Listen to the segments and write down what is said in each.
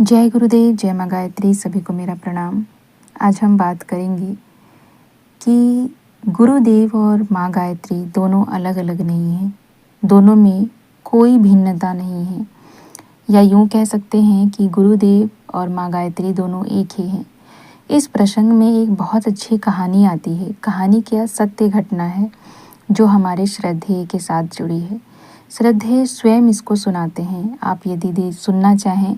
जय गुरुदेव, जय माँ गायत्री। सभी को मेरा प्रणाम। आज हम बात करेंगे कि गुरुदेव और माँ गायत्री दोनों अलग अलग नहीं हैं। दोनों में कोई भिन्नता नहीं है, या यूँ कह सकते हैं कि गुरुदेव और माँ गायत्री दोनों एक ही हैं। इस प्रसंग में एक बहुत अच्छी कहानी आती है। कहानी क्या, सत्य घटना है जो हमारे श्रद्धेय के साथ जुड़ी है। श्रद्धेय स्वयं इसको सुनाते हैं। आप यदि सुनना चाहें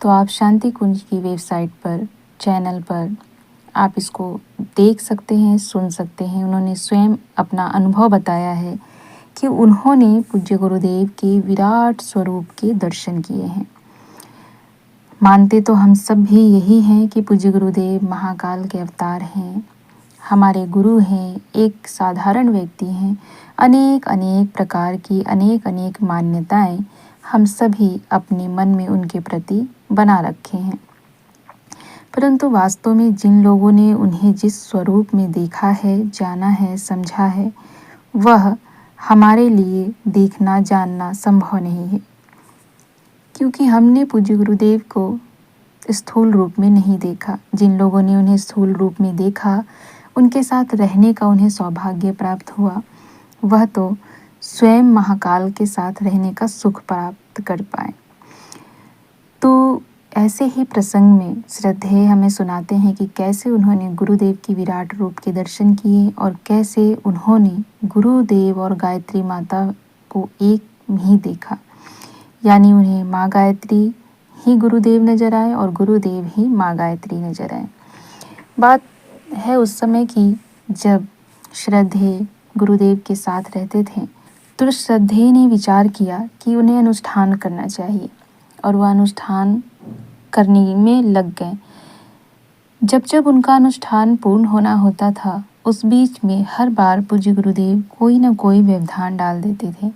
तो आप शांति कुंज की वेबसाइट पर, चैनल पर आप इसको देख सकते हैं, सुन सकते हैं। उन्होंने स्वयं अपना अनुभव बताया है कि उन्होंने पूज्य गुरुदेव के विराट स्वरूप के दर्शन किए हैं। मानते तो हम सब भी यही हैं कि पूज्य गुरुदेव महाकाल के अवतार हैं, हमारे गुरु हैं, एक साधारण व्यक्ति हैं। अनेक अनेक प्रकार की अनेक अनेक मान्यताएं हम सभी अपने मन में उनके प्रति बना रखे हैं। परंतु वास्तव में जिन लोगों ने उन्हें जिस स्वरूप में देखा है, जाना है, समझा है, वह हमारे लिए देखना जानना संभव नहीं है, क्योंकि हमने पूज्य गुरुदेव को स्थूल रूप में नहीं देखा। जिन लोगों ने उन्हें स्थूल रूप में देखा, उनके साथ रहने का उन्हें सौभाग्य प्राप्त हुआ, वह तो स्वयं महाकाल के साथ रहने का सुख प्राप्त कर पाए। तो ऐसे ही प्रसंग में श्रद्धेय हमें सुनाते हैं कि कैसे उन्होंने गुरुदेव की विराट रूप के दर्शन किए और कैसे उन्होंने गुरुदेव और गायत्री माता को एक ही देखा, यानी उन्हें माँ गायत्री ही गुरुदेव नजर आए और गुरुदेव ही माँ गायत्री नजर आए। बात है उस समय की जब श्रद्धेय गुरुदेव के साथ रहते थे, तो श्रद्धेय ने विचार किया कि उन्हें अनुष्ठान करना चाहिए और वह अनुष्ठान करने में लग गए। जब जब उनका अनुष्ठान पूर्ण होना होता था, उस बीच में हर बार पूज्य गुरुदेव कोई न कोई व्यवधान डाल देते थे।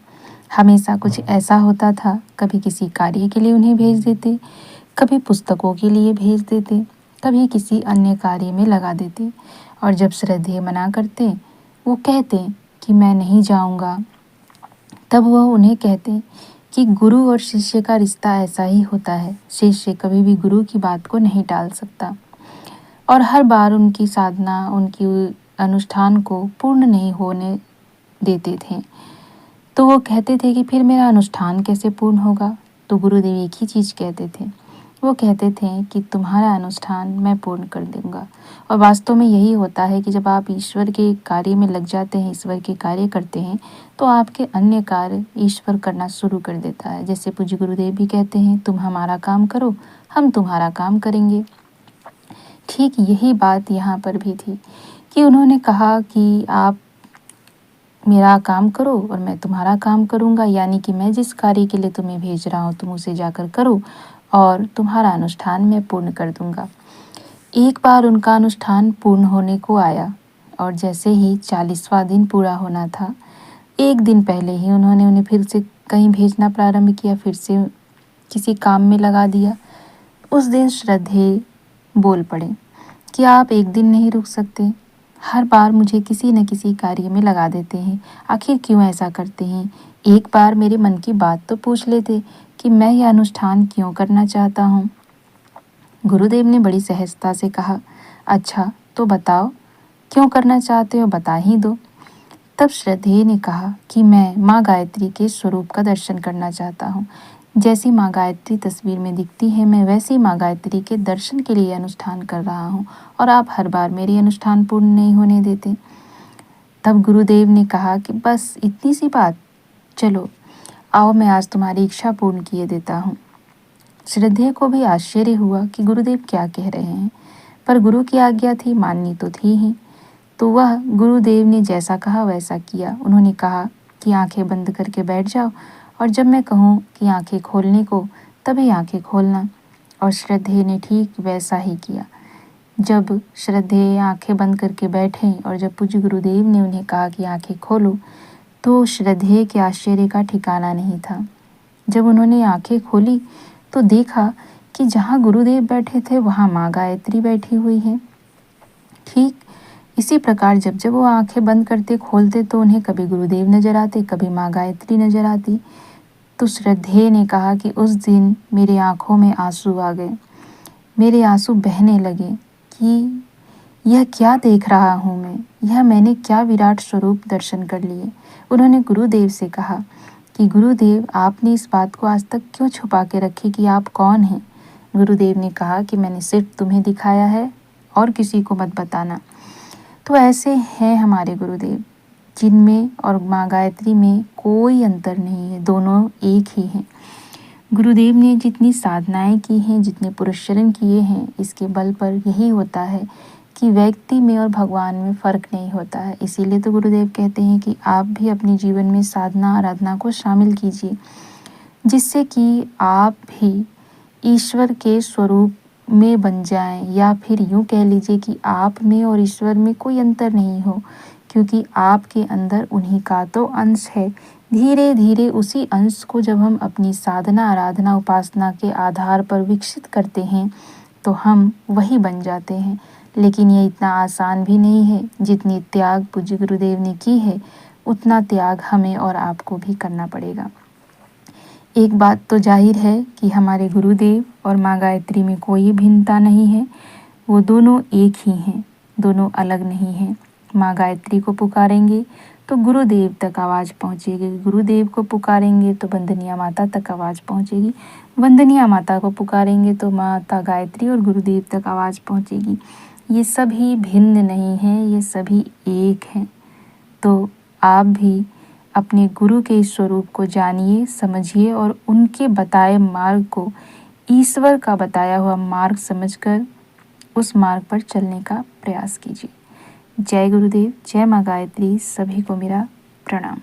हमेशा कुछ ऐसा होता था, कभी किसी कार्य के लिए उन्हें भेज देते, कभी पुस्तकों के लिए भेज देते, कभी किसी अन्य कार्य में लगा देते। और जब श्रद्धेय मना करते, वो कहते कि मैं नहीं जाऊंगा, तब वह उन्हें कहते कि गुरु और शिष्य का रिश्ता ऐसा ही होता है। शिष्य कभी भी गुरु की बात को नहीं टाल सकता। और हर बार उनकी साधना, उनकी अनुष्ठान को पूर्ण नहीं होने देते थे। तो वो कहते थे कि फिर मेरा अनुष्ठान कैसे पूर्ण होगा। तो गुरुदेव एक ही चीज़ कहते थे, वो कहते थे कि तुम्हारा अनुष्ठान मैं पूर्ण कर दूंगा। और वास्तव में यही होता है कि जब आप ईश्वर के कार्य में लग जाते हैं, ईश्वर के कार्य करते हैं, तो आपके अन्य कार्य ईश्वर करना शुरू कर देता है। जैसे पूज्य गुरुदेव भी कहते हैं, तुम हमारा काम करो, हम तुम्हारा काम करेंगे। ठीक यही बात यहाँ पर भी थी कि उन्होंने कहा कि आप मेरा काम करो और मैं तुम्हारा काम करूँगा, यानी कि मैं जिस कार्य के लिए तुम्हें भेज रहा हूँ तुम उसे जाकर करो और तुम्हारा अनुष्ठान मैं पूर्ण कर दूंगा। एक बार उनका अनुष्ठान पूर्ण होने को आया और जैसे ही 40वां दिन पूरा होना था, एक दिन पहले ही उन्होंने उन्हें फिर से कहीं भेजना प्रारंभ किया, फिर से किसी काम में लगा दिया। उस दिन श्रद्धेय बोल पड़े कि आप एक दिन नहीं रुक सकते, हर बार मुझे किसी न किसी कार्य में लगा देते हैं, आखिर क्यों ऐसा करते हैं? एक बार मेरे मन की बात तो पूछ लेते कि मैं यह अनुष्ठान क्यों करना चाहता हूँ। गुरुदेव ने बड़ी सहजता से कहा, अच्छा तो बताओ क्यों करना चाहते हो, बता ही दो। तब श्रद्धेय ने कहा कि मैं माँ गायत्री के स्वरूप का दर्शन करना चाहता हूँ। जैसी माँ गायत्री तस्वीर में दिखती है, मैं वैसी माँ गायत्री के दर्शन के लिए अनुष्ठान कर रहा हूँ और आप हर बार मेरी अनुष्ठान पूर्ण नहीं होने देते। तब गुरुदेव ने कहा कि बस इतनी सी बात, चलो आओ मैं आज तुम्हारी इच्छा पूर्ण किए देता हूँ। श्रद्धेय को भी आश्चर्य हुआ कि गुरुदेव क्या कह रहे हैं, पर गुरु की आज्ञा थी, माननी तो थी ही। तो वह गुरुदेव ने जैसा कहा वैसा किया। उन्होंने कहा कि आंखें बंद करके बैठ जाओ और जब मैं कहूँ कि आंखें खोलने को, तभी आंखें खोलना। और श्रद्धेय ने ठीक वैसा ही किया। जब श्रद्धेय आंखें बंद करके बैठे और जब पूज्य गुरुदेव ने उन्हें कहा कि आंखें खोलो, तो श्रद्धेय के आश्चर्य का ठिकाना नहीं था। जब उन्होंने आंखें खोली तो देखा कि जहाँ गुरुदेव बैठे थे वहाँ माँ गायत्री बैठी हुई है। ठीक इसी प्रकार जब जब वो आंखें बंद करते खोलते तो उन्हें कभी गुरुदेव नजर आते, कभी माँ गायत्री नजर आती। तो श्रद्धेय ने कहा कि उस दिन मेरे आंखों में आंसू आ गए, मेरे आंसू बहने लगे कि यह क्या देख रहा हूँ मैं, यह मैंने क्या विराट स्वरूप दर्शन कर लिए। उन्होंने गुरुदेव से कहा कि गुरुदेव, आपने इस बात को आज तक क्यों छुपा के रखी कि आप कौन हैं। गुरुदेव ने कहा कि मैंने सिर्फ तुम्हें दिखाया है और किसी को मत बताना। तो ऐसे हैं हमारे गुरुदेव, जिनमें और माँ गायत्री में कोई अंतर नहीं है, दोनों एक ही हैं। गुरुदेव ने जितनी साधनाएं की हैं, जितने पुरस्चरण किए हैं, इसके बल पर यही होता है कि व्यक्ति में और भगवान में फ़र्क नहीं होता है। इसीलिए तो गुरुदेव कहते हैं कि आप भी अपने जीवन में साधना आराधना को शामिल कीजिए, जिससे कि आप भी ईश्वर के स्वरूप में बन जाएं, या फिर यूँ कह लीजिए कि आप में और ईश्वर में कोई अंतर नहीं हो, क्योंकि आपके अंदर उन्हीं का तो अंश है। धीरे धीरे उसी अंश को जब हम अपनी साधना आराधना उपासना के आधार पर विकसित करते हैं तो हम वही बन जाते हैं। लेकिन ये इतना आसान भी नहीं है। जितनी त्याग पूज्य गुरुदेव ने की है, उतना त्याग हमें और आपको भी करना पड़ेगा। एक बात तो जाहिर है कि हमारे गुरुदेव और माँ गायत्री में कोई भिन्नता नहीं है, वो दोनों एक ही हैं, दोनों अलग नहीं हैं। माँ गायत्री को पुकारेंगे तो गुरुदेव तक आवाज़ पहुँचेगी, गुरुदेव को पुकारेंगे तो वंदनिया माता तक आवाज़ पहुँचेगी, वंदनिया माता को पुकारेंगे तो माता गायत्री और गुरुदेव तक आवाज़ पहुँचेगी। ये सभी भिन्न नहीं हैं, ये सभी एक हैं। तो आप भी अपने गुरु के इस स्वरूप को जानिए, समझिए और उनके बताए मार्ग को ईश्वर का बताया हुआ मार्ग समझकर उस मार्ग पर चलने का प्रयास कीजिए। जय गुरुदेव, जय माँ गायत्री, सभी को मेरा प्रणाम।